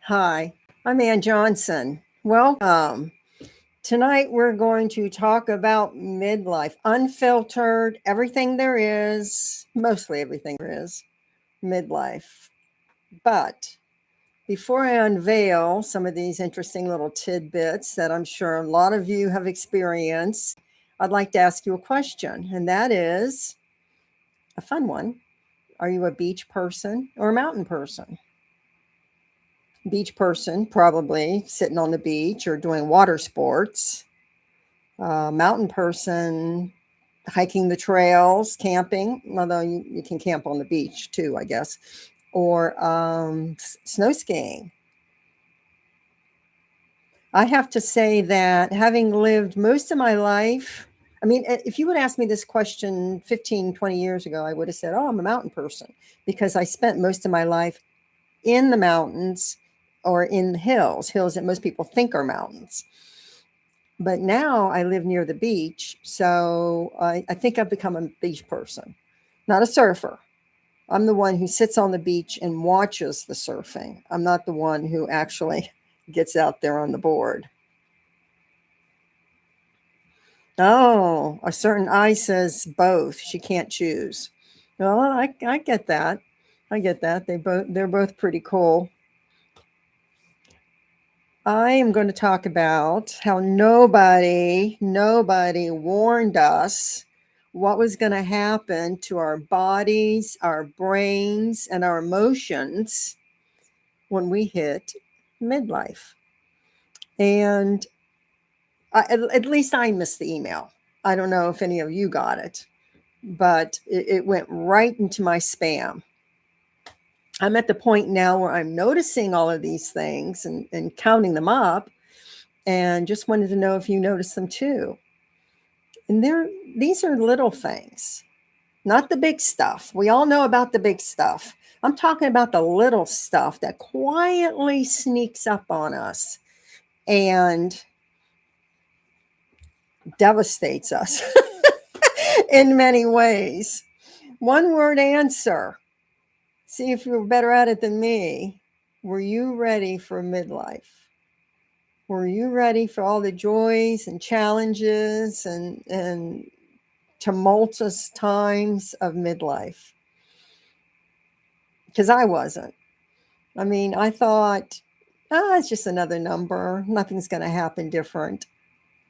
Hi, I'm Ann Johnson. Welcome. Tonight we're going to talk about midlife, unfiltered, everything there is, mostly everything there is, midlife. But before I unveil some of these interesting little tidbits that I'm sure a lot of you have experienced, I'd like to ask you a question, and that is a fun one. Are you a beach person or a mountain person? Beach person, probably sitting on the beach or doing water sports. Mountain person, hiking the trails, camping, although you can camp on the beach too, I guess, or snow skiing. I have to say that having lived most of my life, I mean, if you would ask me this question 15, 20 years ago, I would have said, oh, I'm a mountain person because I spent most of my life in the mountains or in the hills that most people think are mountains. But now I live near the beach, so I think I've become a beach person, not a surfer. I'm the one who sits on the beach and watches the surfing. I'm not the one who actually gets out there on the board. Oh, a certain eye says both. She can't choose. Well, I get that. I get that. They're both pretty cool. I am going to talk about how nobody warned us what was going to happen to our bodies, our brains, and our emotions when we hit midlife. And at least I missed the email. I don't know if any of you got it, but it went right into my spam. I'm at the point now where I'm noticing all of these things and counting them up, and just wanted to know if you noticed them too. And these are little things, not the big stuff. We all know about the big stuff. I'm talking about the little stuff that quietly sneaks up on us and devastates us in many ways. One word answer. See if you're better at it than me. Were you ready for midlife? Were you ready for all the joys and challenges and tumultuous times of midlife? Because I wasn't. I mean, I thought, it's just another number. Nothing's going to happen different.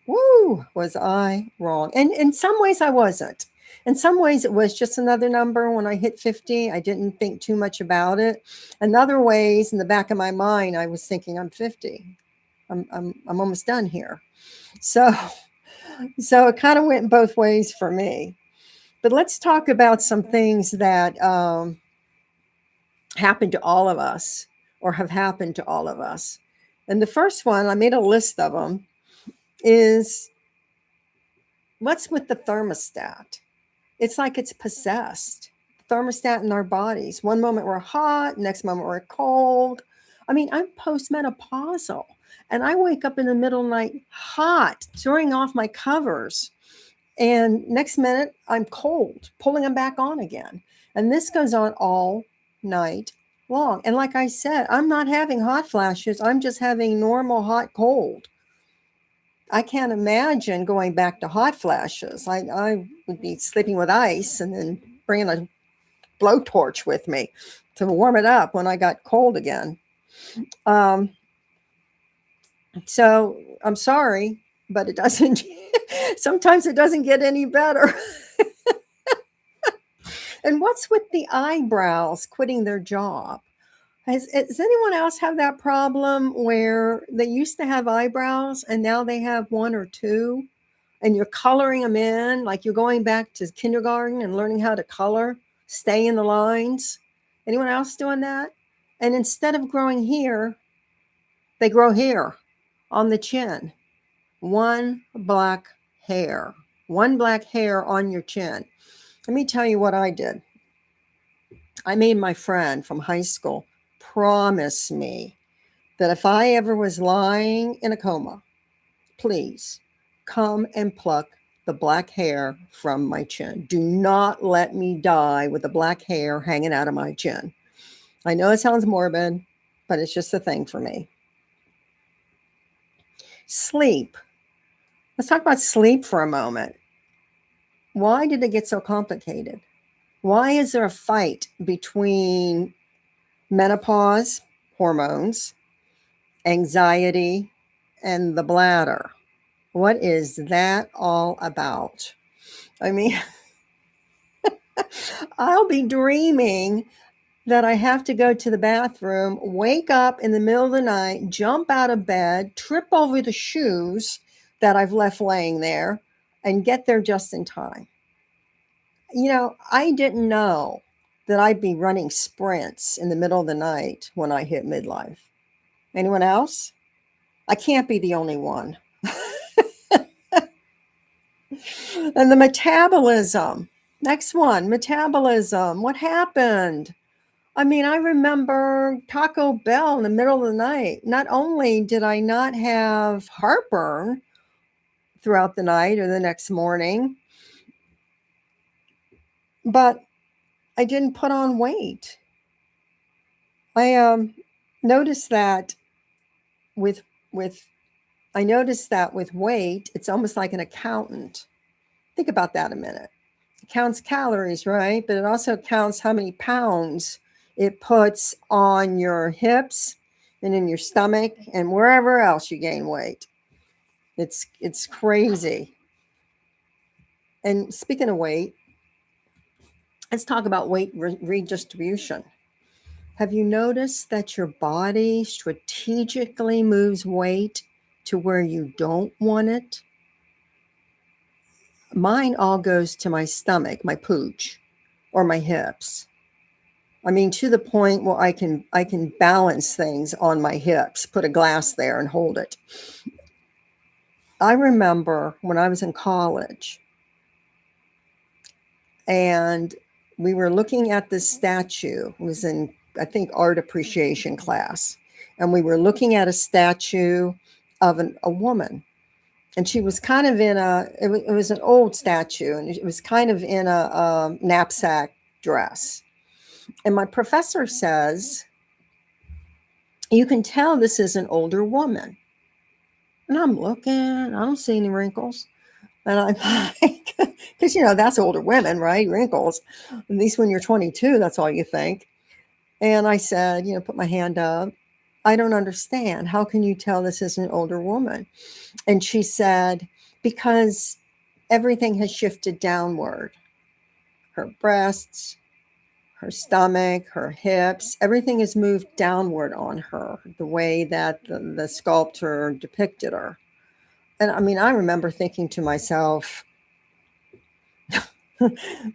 Woo, was I wrong? And in some ways, I wasn't. In some ways, it was just another number. When I hit 50, I didn't think too much about it. In other ways, in the back of my mind, I was thinking, I'm 50. I'm almost done here. So, so it kind of went both ways for me. But let's talk about some things that happen to all of us or have happened to all of us. And the first one, I made a list of them, is what's with the thermostat? It's like it's possessed. Thermostat in our bodies. One moment we're hot, next moment we're cold. I mean, I'm postmenopausal and I wake up in the middle of the night hot, throwing off my covers. And next minute I'm cold, pulling them back on again. And this goes on all night long. And like I said, I'm not having hot flashes. I'm just having normal hot cold. I can't imagine going back to hot flashes. I would be sleeping with ice and then bringing a blowtorch with me to warm it up when I got cold again. Um, so I'm sorry, but it doesn't, sometimes it doesn't get any better. And what's with the eyebrows quitting their job? Does anyone else have that problem where they used to have eyebrows and now they have one or two and you're coloring them in like you're going back to kindergarten and learning how to color, stay in the lines? Anyone else doing that? And instead of growing here, they grow here on the chin. One black hair on your chin. Let me tell you what I did. I made my friend from high school promise me that if I ever was lying in a coma, please come and pluck the black hair from my chin. Do not let me die with the black hair hanging out of my chin. I know it sounds morbid. but it's just a thing for me. Sleep. Let's talk about sleep for a moment. Why did it get so complicated? Why is there a fight between menopause, hormones, anxiety, and the bladder? What is that all about? I mean, I'll be dreaming that I have to go to the bathroom, wake up in the middle of the night, jump out of bed, trip over the shoes that I've left laying there, and get there just in time. I didn't know that I'd be running sprints in the middle of the night when I hit midlife. Anyone else? I can't be the only one. And the metabolism. Next one, metabolism. What happened? I mean, I remember Taco Bell in the middle of the night. Not only did I not have heartburn throughout the night or the next morning, but I didn't put on weight. I noticed that with with I noticed that with weight, it's almost like an accountant. Think about that a minute. It counts calories, right? But it also counts how many pounds it puts on your hips and in your stomach and wherever else you gain weight. It's crazy. And speaking of weight, let's talk about weight redistribution. Have you noticed that your body strategically moves weight to where you don't want it? Mine all goes to my stomach, my pooch, or my hips. I mean, to the point where I can balance things on my hips, put a glass there and hold it. I remember when I was in college and we were looking at this statue. It was in, I think, art appreciation class. And we were looking at a statue of a woman. And she was kind of it was an old statue, and it was kind of in a knapsack dress. And my professor says, you can tell this is an older woman. And I'm looking, I don't see any wrinkles. And I'm like, because, that's older women, right? Wrinkles. At least when you're 22, that's all you think. And I said, put my hand up. I don't understand. How can you tell this is an older woman? And she said, because everything has shifted downward. Her breasts, her stomach, her hips, everything has moved downward on her, the way that the sculptor depicted her. And I mean, I remember thinking to myself,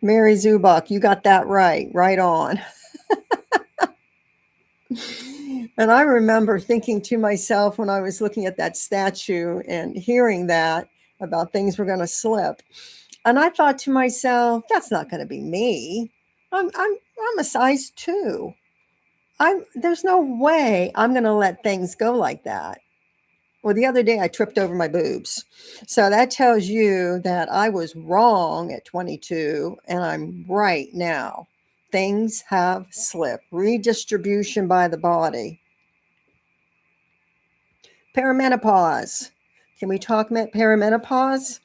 Mary Zubak, you got that right on. And I remember thinking to myself when I was looking at that statue and hearing that about things were going to slip. And I thought to myself, that's not going to be me. I'm a size 2. There's no way I'm going to let things go like that. Well, the other day I tripped over my boobs. So that tells you that I was wrong at 22 and I'm right now. Things have slipped. Redistribution by the body. Perimenopause. Can we talk perimenopause?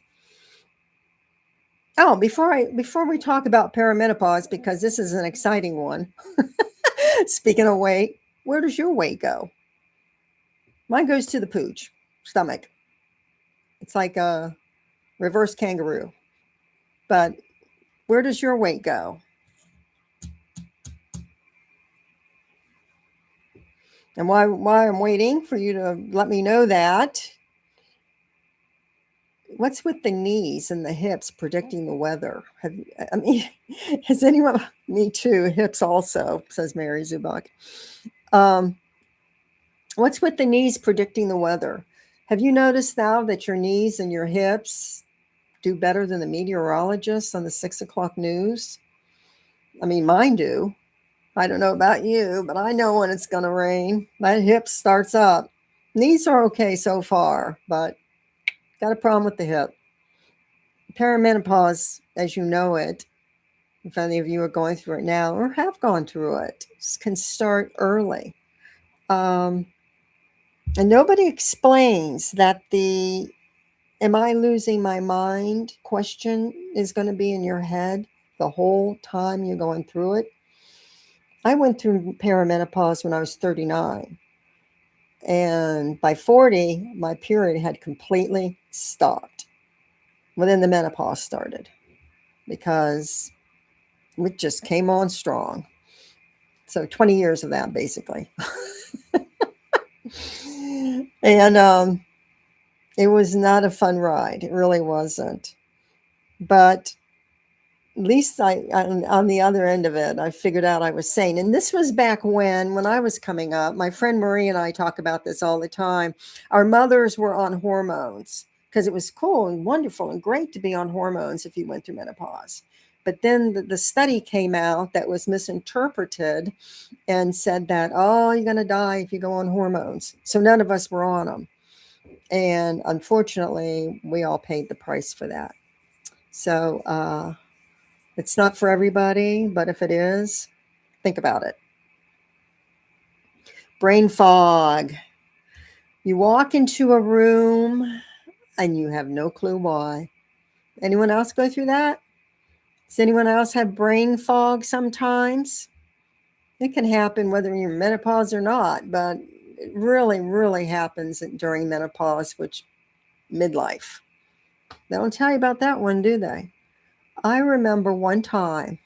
Oh, before we talk about perimenopause, because this is an exciting one. Speaking of weight, where does your weight go? Mine goes to the pooch, stomach. It's like a reverse kangaroo. But where does your weight go? And why I'm waiting for you to let me know that. What's with the knees and the hips predicting the weather? Has anyone? Me too. Hips also, says Mary Zubak. What's with the knees predicting the weather? Have you noticed now that your knees and your hips do better than the meteorologists on the 6 o'clock news? I mean, mine do. I don't know about you, but I know when it's going to rain. My hip starts up. Knees are okay so far, but got a problem with the hip. Perimenopause, as you know it, if any of you are going through it now or have gone through it, can start early. Um, and nobody explains that the am I losing my mind question is going to be in your head the whole time you're going through it. I went through perimenopause when I was 39. And by 40, my period had completely stopped. Well, then the menopause started because it just came on strong. So 20 years of that, basically. And it was not a fun ride. It really wasn't. But at least on the other end of it, I figured out I was sane. And this was back when I was coming up. My friend Marie and I talk about this all the time. Our mothers were on hormones because it was cool and wonderful and great to be on hormones if you went through menopause. But then the study came out that was misinterpreted and said that, oh, you're going to die if you go on hormones. So none of us were on them. And unfortunately, we all paid the price for that. So it's not for everybody, but if it is, think about it. Brain fog. You walk into a room and you have no clue why. Anyone else go through that? Does anyone else have brain fog sometimes? It can happen whether you're in menopause or not, but it really, really happens during menopause, which midlife. They don't tell you about that one, do they? I remember one time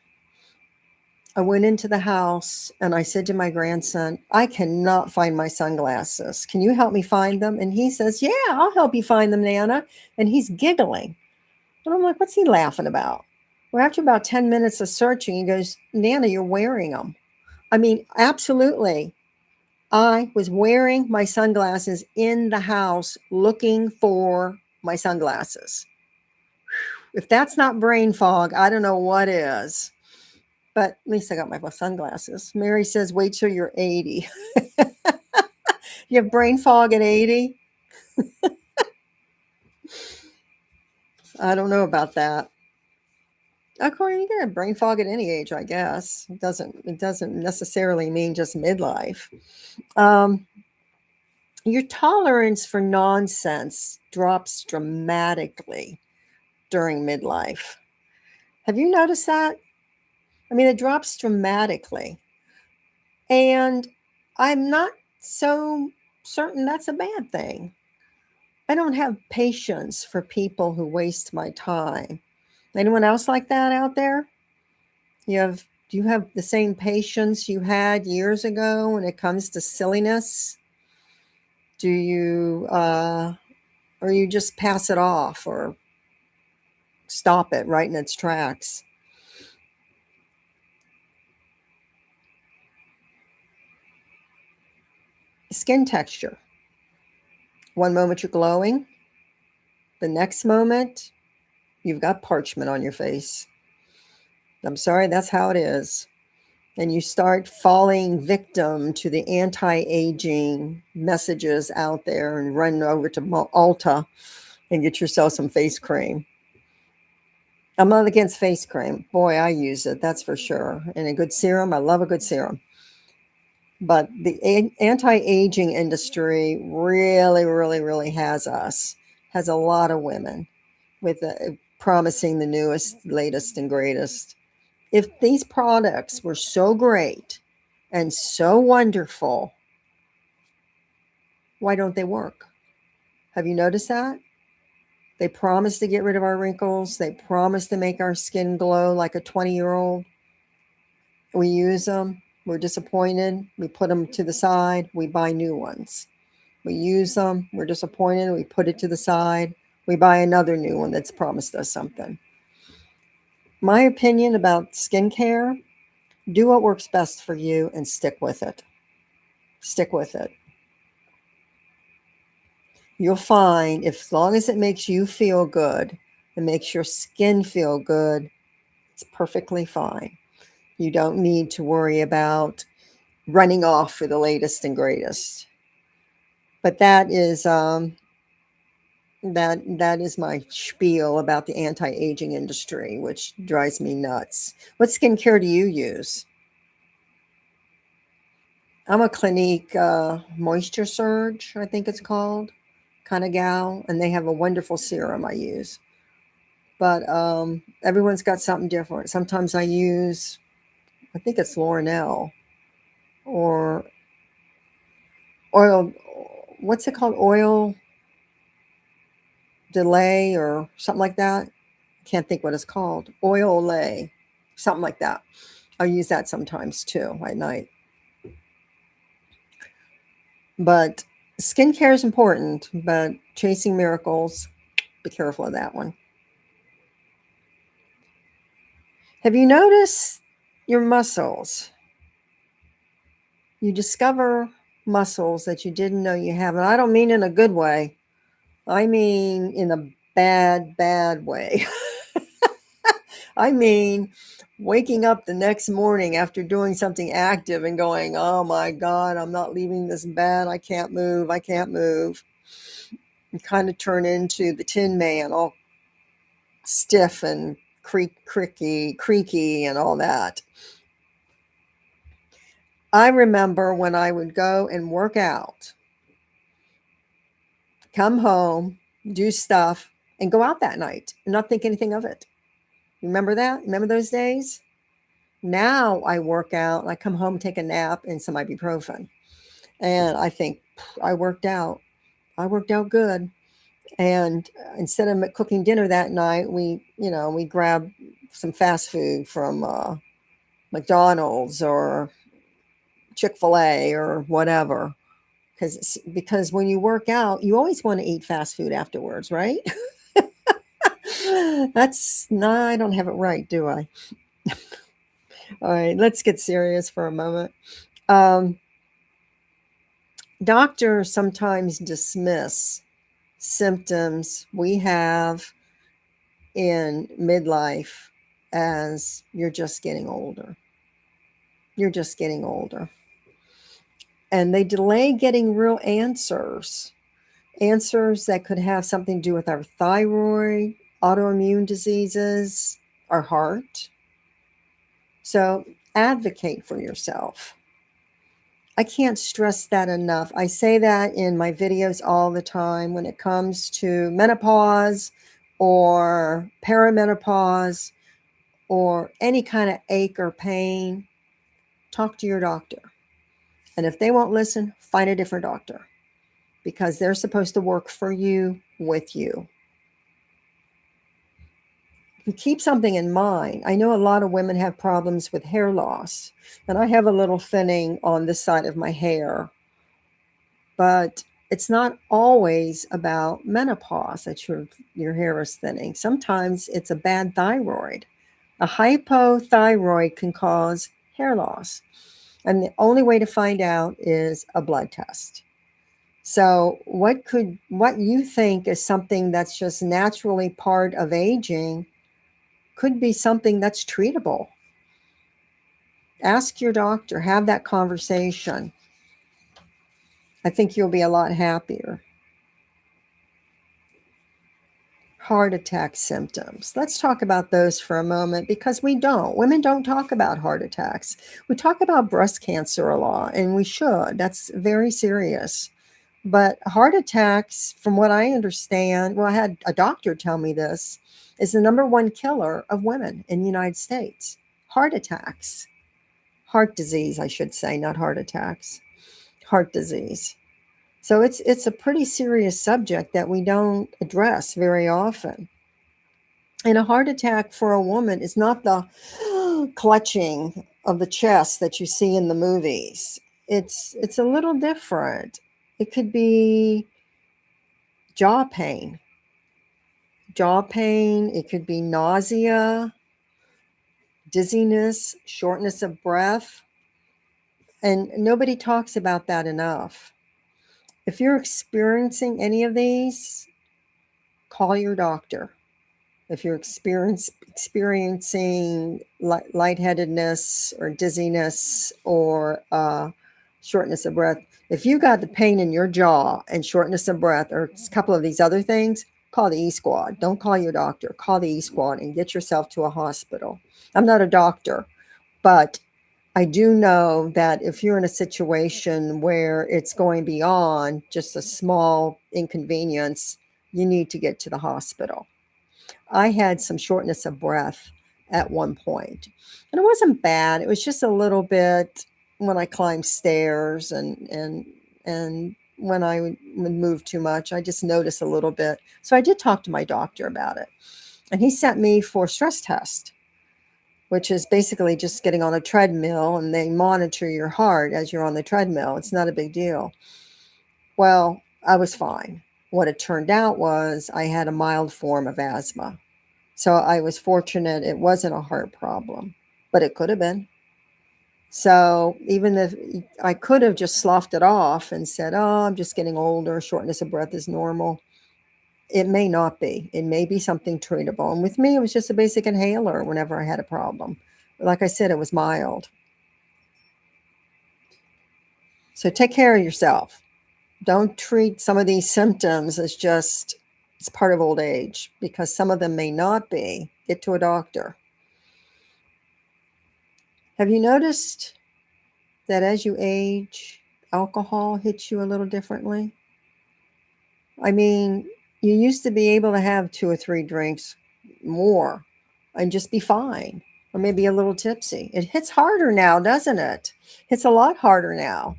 I went into the house and I said to my grandson, I cannot find my sunglasses. Can you help me find them? And he says, yeah, I'll help you find them, Nana. And he's giggling. And I'm like, what's he laughing about? Well, after about 10 minutes of searching, he goes, Nana, you're wearing them. I mean, absolutely. I was wearing my sunglasses in the house looking for my sunglasses. If that's not brain fog, I don't know what is. But at least I got my sunglasses. Mary says, wait till you're 80. You have brain fog at 80? I don't know about that. Of course, you can have brain fog at any age, I guess. It doesn't necessarily mean just midlife. Um, your tolerance for nonsense drops dramatically during midlife. Have you noticed that? I mean, it drops dramatically. And I'm not so certain that's a bad thing. I don't have patience for people who waste my time. Anyone else like that out there? Do you have the same patience you had years ago when it comes to silliness? Do you or you just pass it off or stop it right in its tracks? Skin texture. One moment you're glowing, the next moment you've got parchment on your face. I'm sorry, that's how it is. And you start falling victim to the anti-aging messages out there and run over to Ulta and get yourself some face cream. I'm not against face cream. Boy, I use it, that's for sure. And a good serum, I love a good serum. But the anti-aging industry really, really, really has a lot of women with promising the newest, latest, and greatest. If these products were so great and so wonderful, why don't they work? Have you noticed that? They promise to get rid of our wrinkles. They promise to make our skin glow like a 20-year-old. We use them. We're disappointed. We put them to the side. We buy new ones. We use them. We're disappointed. We put it to the side. We buy another new one that's promised us something. My opinion about skincare, do what works best for you and stick with it. Stick with it. You'll find if as long as it makes you feel good, it makes your skin feel good, it's perfectly fine. You don't need to worry about running off for the latest and greatest. But that is my spiel about the anti-aging industry, which drives me nuts. What skincare do you use? I'm a Clinique Moisture Surge, I think it's called, kind of gal, and they have a wonderful serum I use. But everyone's got something different. Sometimes I use, I think it's L'Oreal or oil. What's it called? Oil Delay or something like that. Can't think what it's called. Oil Lay, something like that. I use that sometimes too at night. But skincare is important, but chasing miracles, be careful of that one. Have you noticed your muscles? You discover muscles that you didn't know you have. And I don't mean in a good way, I mean in a bad, bad way. I mean, waking up the next morning after doing something active and going, oh my God, I'm not leaving this bed. I can't move. I can't move. And kind of turn into the Tin Man, all stiff and creaky and all that. I remember when I would go and work out, come home, do stuff, and go out that night and not think anything of it. Remember that? Remember those days? Now I work out, I come home, take a nap, and some ibuprofen. And I think, I worked out. I worked out good. And instead of cooking dinner that night, we grab some fast food from McDonald's or Chick-fil-A or whatever. Because when you work out, you always want to eat fast food afterwards, right? That's no, I don't have it right, do I? All right, let's get serious for a moment. Um, Doctors sometimes dismiss symptoms we have in midlife as you're just getting older. You're just getting older. And they delay getting real answers that could have something to do with our thyroid, autoimmune diseases, our heart. So advocate for yourself. I can't stress that enough. I say that in my videos all the time when it comes to menopause or perimenopause or any kind of ache or pain. Talk to your doctor. And if they won't listen, find a different doctor because they're supposed to work for you, with you. You keep something in mind. I know a lot of women have problems with hair loss, and I have a little thinning on this side of my hair, but it's not always about menopause that your hair is thinning. Sometimes it's a bad thyroid. A hypothyroid can cause hair loss, and the only way to find out is a blood test. So what you think is something that's just naturally part of aging could be something that's treatable. Ask your doctor, have that conversation. I think you'll be a lot happier. Heart attack symptoms. Let's talk about those for a moment because women don't talk about heart attacks. We talk about breast cancer a lot, and we should. That's very serious. But heart attacks, from what I understand, well, I had a doctor tell me this, is the number one killer of women in the United States. Heart attacks. Heart disease, I should say, not heart attacks. Heart disease. So it's a pretty serious subject that we don't address very often. And a heart attack for a woman is not the clutching of the chest that you see in the movies. It's a little different. It could be jaw pain. It could be nausea, dizziness, shortness of breath. And nobody talks about that enough. If you're experiencing any of these, call your doctor. If you're experiencing lightheadedness or dizziness or shortness of breath, if you got the pain in your jaw and shortness of breath or a couple of these other things, call the E-Squad. Don't call your doctor. Call the E-Squad and get yourself to a hospital. I'm not a doctor, but I do know that if you're in a situation where it's going beyond just a small inconvenience, you need to get to the hospital. I had some shortness of breath at one point, and it wasn't bad. It was just a little bit when I climbed stairs and when I would move too much, I just noticed a little bit. So I did talk to my doctor about it, and he sent me for a stress test, which is basically just getting on a treadmill and they monitor your heart as you're on the treadmill. It's not a big deal. Well, I was fine. What it turned out was I had a mild form of asthma. So I was fortunate it wasn't a heart problem, but it could have been. So even if I could have just sloughed it off and said, oh, I'm just getting older, shortness of breath is normal. It may not be. It may be something treatable. And with me, it was just a basic inhaler whenever I had a problem. Like I said, it was mild. So take care of yourself. Don't treat some of these symptoms as just it's part of old age, because some of them may not be. Get to a doctor. Have you noticed that as you age, alcohol hits you a little differently? I mean, you used to be able to have 2 or 3 drinks more and just be fine, or maybe a little tipsy. It hits harder now, doesn't it? It's a lot harder now.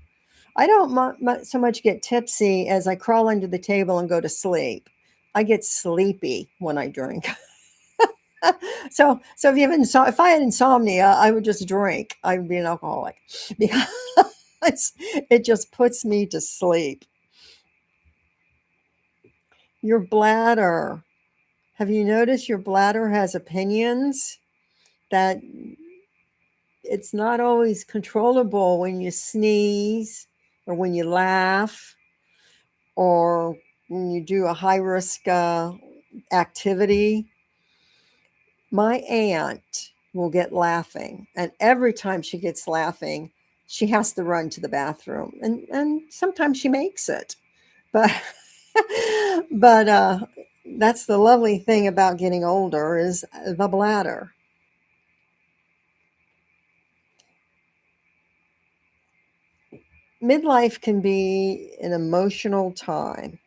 I don't so much get tipsy as I crawl under the table and go to sleep. I get sleepy when I drink. So if I had insomnia, I would just drink. I would be an alcoholic because it just puts me to sleep. Your bladder. Have you noticed your bladder has opinions that it's not always controllable when you sneeze or when you laugh or when you do a high risk activity? My aunt will get laughing, and every time she gets laughing, she has to run to the bathroom, and sometimes she makes it, but but that's the lovely thing about getting older is the bladder. Midlife can be an emotional time.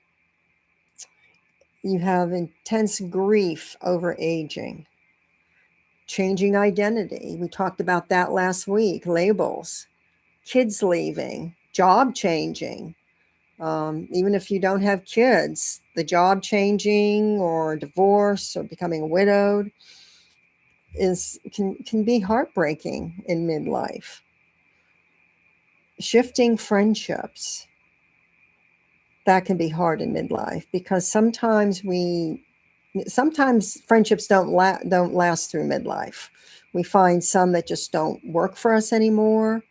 You have intense grief over aging, changing identity. We talked about that last week. Labels, kids leaving, job changing. Even if you don't have kids, the job changing or divorce or becoming widowed can be heartbreaking in midlife. Shifting friendships, that can be hard in midlife because sometimes friendships don't last through midlife. We find some that just don't work for us anymore,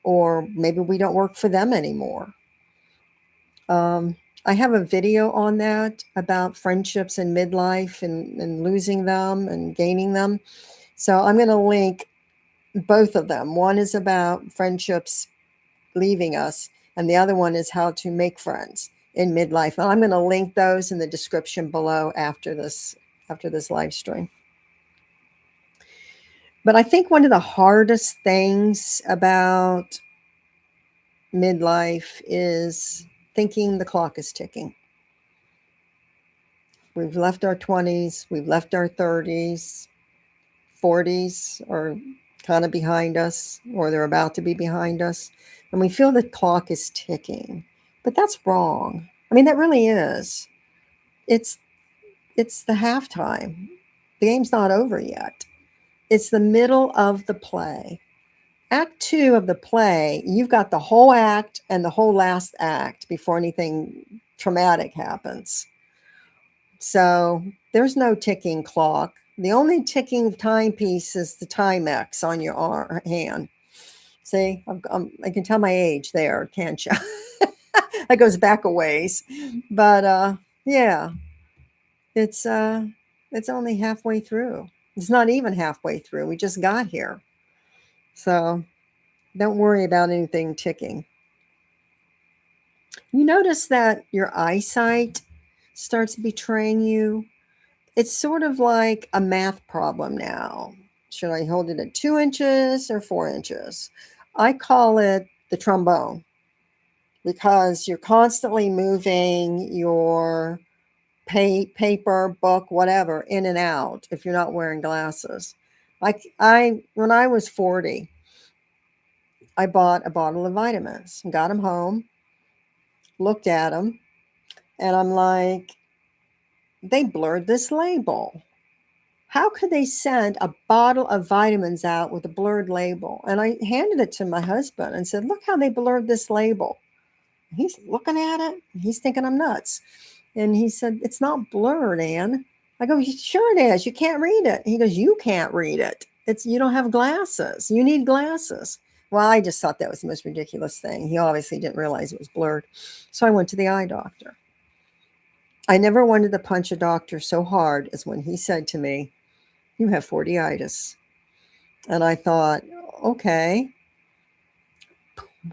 or maybe we don't work for them anymore. Um, I have a video on that about friendships in midlife and losing them and gaining them. So I'm going to link both of them. One is about friendships leaving us, and the other one is how to make friends in midlife. And I'm going to link those in the description below after this live stream. But I think one of the hardest things about midlife is thinking the clock is ticking. We've left our 20s, we've left our 30s, 40s are kind of behind us, or they're about to be behind us. And we feel the clock is ticking. But that's wrong. I mean, that really is. It's it's the halftime. The game's not over yet. It's the middle of the play. Act two of the play, you've got the whole act and the whole last act before anything traumatic happens. So there's no ticking clock. The only ticking timepiece is the Timex on your hand. See, I can tell my age there, can't you? That goes back a ways, but yeah, it's uh, it's only halfway through. It's not even halfway through. We just got here, so don't worry about anything ticking. You notice that your eyesight starts betraying you. It's sort of like a math problem now. Should I hold it at 2 inches or 4 inches? I call it the trombone because you're constantly moving your paper, book, whatever, in and out if you're not wearing glasses. When I was 40, I bought a bottle of vitamins and got them home, looked at them, and I'm like, they blurred this label. How could they send a bottle of vitamins out with a blurred label? And I handed it to my husband and said, look how they blurred this label. He's looking at it. He's thinking I'm nuts. And he said, it's not blurred, Anne. I go, sure it is. You can't read it. He goes, you can't read it. You don't have glasses. You need glasses. Well, I just thought that was the most ridiculous thing. He obviously didn't realize it was blurred. So I went to the eye doctor. I never wanted to punch a doctor so hard as when he said to me, you have 40itis. And I thought, okay,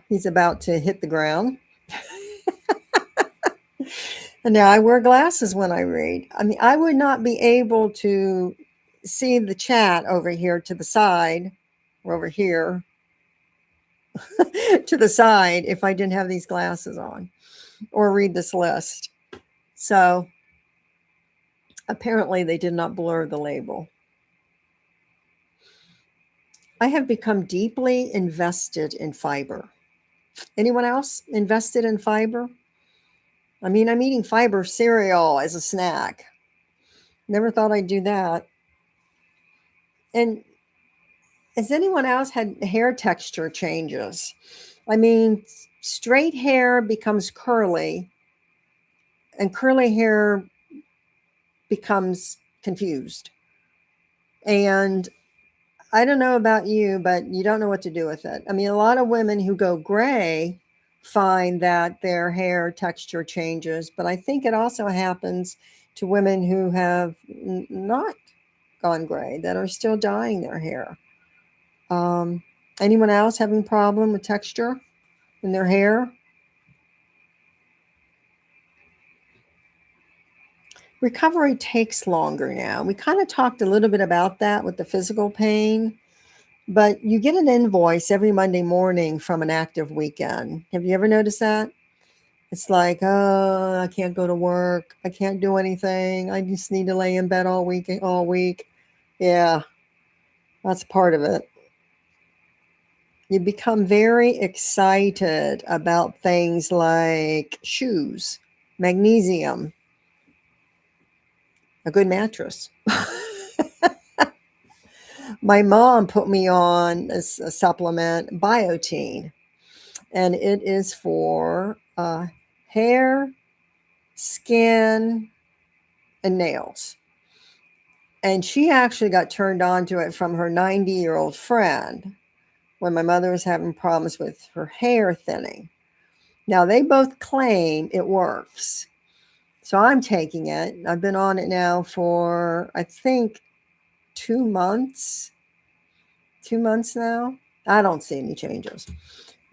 he's about to hit the ground. And now I wear glasses when I read. I mean, I would not be able to see the chat over here to the side or over here to the side if I didn't have these glasses on or read this list. So apparently they did not blur the label. I have become deeply invested in fiber. Anyone else invested in fiber? I mean, I'm eating fiber cereal as a snack. Never thought I'd do that. And has anyone else had hair texture changes? I mean, straight hair becomes curly, and curly hair becomes confused. And I don't know about you, but you don't know what to do with it. I mean, a lot of women who go gray find that their hair texture changes, but I think it also happens to women who have not gone gray, that are still dyeing their hair. Anyone else having a problem with texture in their hair? Recovery takes longer now. We kind of talked a little bit about that with the physical pain, but you get an invoice every Monday morning from an active weekend. Have you ever noticed that? It's like, oh, I can't go to work. I can't do anything. I just need to lay in bed all week. Yeah, that's part of it. You become very excited about things like shoes, magnesium, a good mattress. My mom put me on a supplement, biotin, and it is for hair, skin, and nails. And she actually got turned on to it from her 90-year-old friend when my mother was having problems with her hair thinning. Now, they both claim it works. So I'm taking it. I've been on it now for, I think, 2 months. 2 months now. I don't see any changes.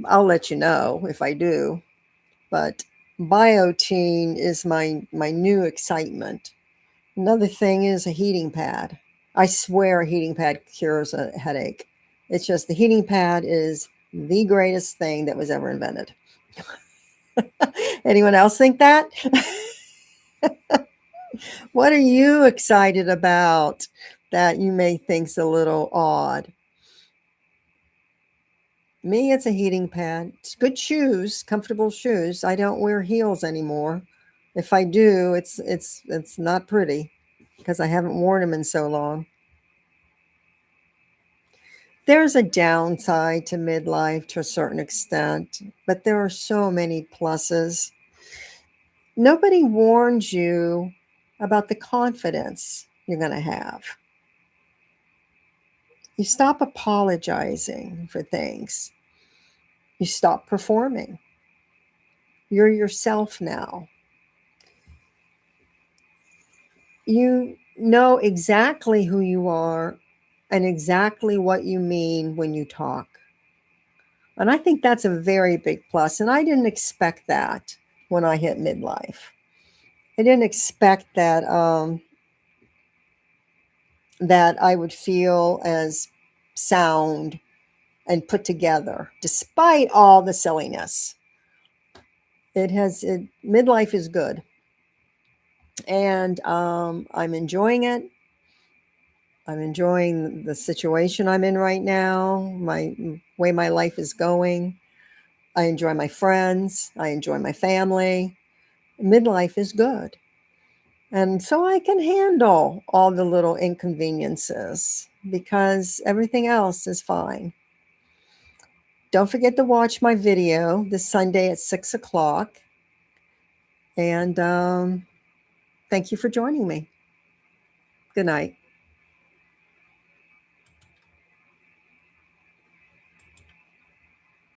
I'll let you know if I do. But biotin is my new excitement. Another thing is a heating pad. I swear a heating pad cures a headache. It's just the heating pad is the greatest thing that was ever invented. Anyone else think that? What are you excited about that you may think's a little odd? Me, it's a heating pad. It's good shoes, comfortable shoes. I don't wear heels anymore. If I do, it's not pretty because I haven't worn them in so long. There's a downside to midlife to a certain extent, but there are so many pluses. Nobody warns you about the confidence you're going to have. You stop apologizing for things. You stop performing. You're yourself now. You know exactly who you are and exactly what you mean when you talk. And I think that's a very big plus. And I didn't expect that when I hit midlife. I didn't expect that that I would feel as sound and put together, despite all the silliness. Midlife is good, and I'm enjoying it. I'm enjoying the situation I'm in right now, my way my life is going. I enjoy my friends. I enjoy my family. Midlife is good. And so I can handle all the little inconveniences because everything else is fine. Don't forget to watch my video this Sunday at 6 o'clock. And thank you for joining me. Good night.